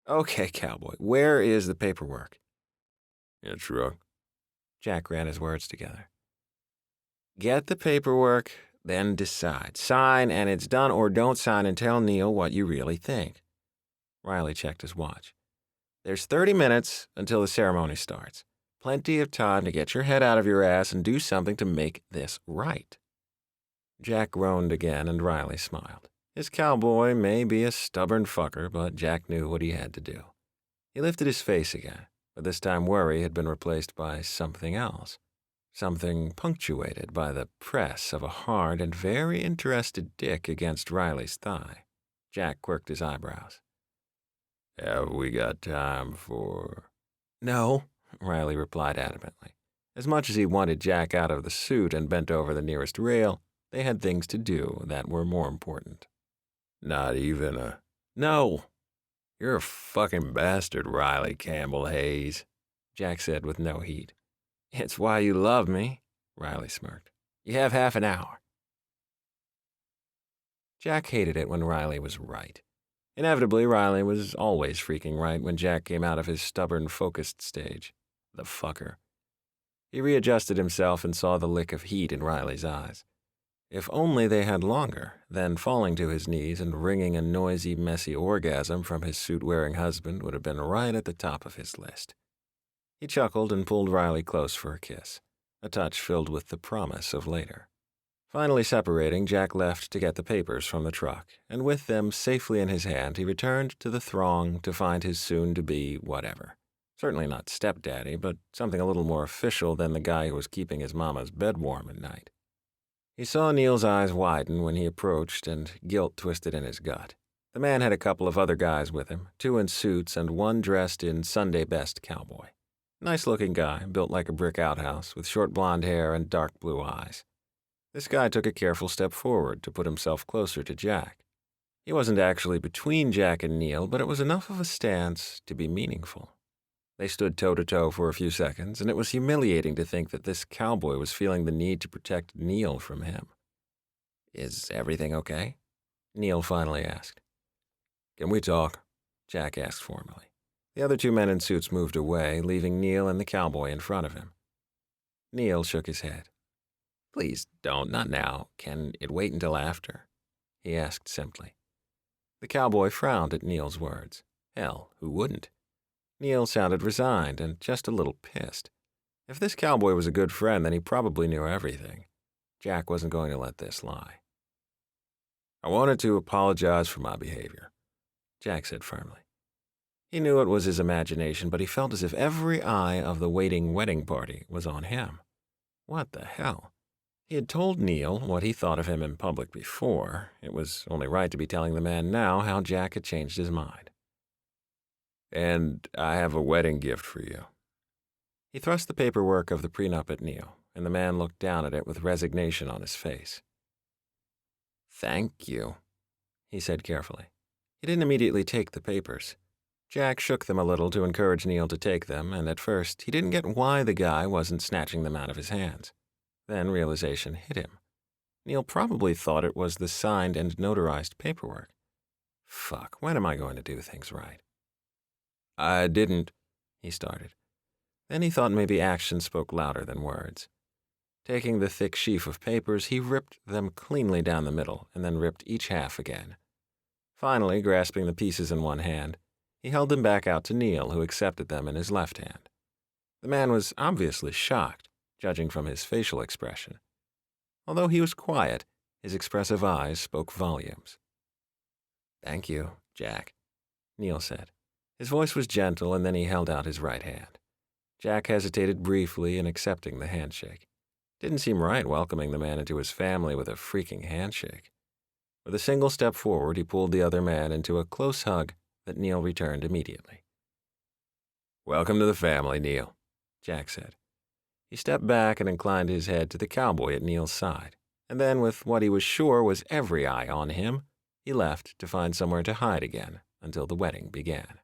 Okay, cowboy, where is the paperwork? In a truck. Jack ran his words together. Get the paperwork, then decide. Sign and it's done, or don't sign and tell Neil what you really think. Riley checked his watch. There's 30 minutes until the ceremony starts. Plenty of time to get your head out of your ass and do something to make this right. Jack groaned again, and Riley smiled. His cowboy may be a stubborn fucker, but Jack knew what he had to do. He lifted his face again, but this time worry had been replaced by something else. Something punctuated by the press of a hard and very interested dick against Riley's thigh. Jack quirked his eyebrows. Have we got time for... No, Riley replied adamantly. As much as he wanted Jack out of the suit and bent over the nearest rail, they had things to do that were more important. Not even a... No. You're a fucking bastard, Riley Campbell-Hayes, Jack said with no heat. It's why you love me, Riley smirked. You have half an hour. Jack hated it when Riley was right. Inevitably, Riley was always freaking right when Jack came out of his stubborn, focused stage. The fucker. He readjusted himself and saw the lick of heat in Riley's eyes. If only they had longer, then falling to his knees and wringing a noisy, messy orgasm from his suit-wearing husband would have been right at the top of his list. He chuckled and pulled Riley close for a kiss, a touch filled with the promise of later. Finally separating, Jack left to get the papers from the truck, and with them safely in his hand, he returned to the throng to find his soon-to-be whatever. Certainly not stepdaddy, but something a little more official than the guy who was keeping his mama's bed warm at night. He saw Neil's eyes widen when he approached, and guilt twisted in his gut. The man had a couple of other guys with him, 2 in suits and 1 dressed in Sunday best cowboy. Nice-looking guy, built like a brick outhouse, with short blonde hair and dark blue eyes. This guy took a careful step forward to put himself closer to Jack. He wasn't actually between Jack and Neil, but it was enough of a stance to be meaningful. They stood toe-to-toe for a few seconds, and it was humiliating to think that this cowboy was feeling the need to protect Neil from him. Is everything okay? Neil finally asked. Can we talk? Jack asked formally. The other 2 men in suits moved away, leaving Neil and the cowboy in front of him. Neil shook his head. Please don't, not now. Can it wait until after? He asked simply. The cowboy frowned at Neil's words. Hell, who wouldn't? Neil sounded resigned and just a little pissed. If this cowboy was a good friend, then he probably knew everything. Jack wasn't going to let this lie. I wanted to apologize for my behavior, Jack said firmly. He knew it was his imagination, but he felt as if every eye of the waiting wedding party was on him. What the hell? He had told Neil what he thought of him in public before. It was only right to be telling the man now how Jack had changed his mind. And I have a wedding gift for you. He thrust the paperwork of the prenup at Neil, and the man looked down at it with resignation on his face. Thank you, he said carefully. He didn't immediately take the papers. Jack shook them a little to encourage Neil to take them, and at first he didn't get why the guy wasn't snatching them out of his hands. Then realization hit him. Neil probably thought it was the signed and notarized paperwork. Fuck, when am I going to do things right? I didn't, he started. Then he thought maybe action spoke louder than words. Taking the thick sheaf of papers, he ripped them cleanly down the middle and then ripped each half again. Finally, grasping the pieces in one hand, he held them back out to Neil, who accepted them in his left hand. The man was obviously shocked, judging from his facial expression. Although he was quiet, his expressive eyes spoke volumes. Thank you, Jack, Neil said. His voice was gentle, and then he held out his right hand. Jack hesitated briefly in accepting the handshake. Didn't seem right welcoming the man into his family with a freaking handshake. With a single step forward, he pulled the other man into a close hug that Neil returned immediately. Welcome to the family, Neil, Jack said. He stepped back and inclined his head to the cowboy at Neil's side, and then, with what he was sure was every eye on him, he left to find somewhere to hide again until the wedding began.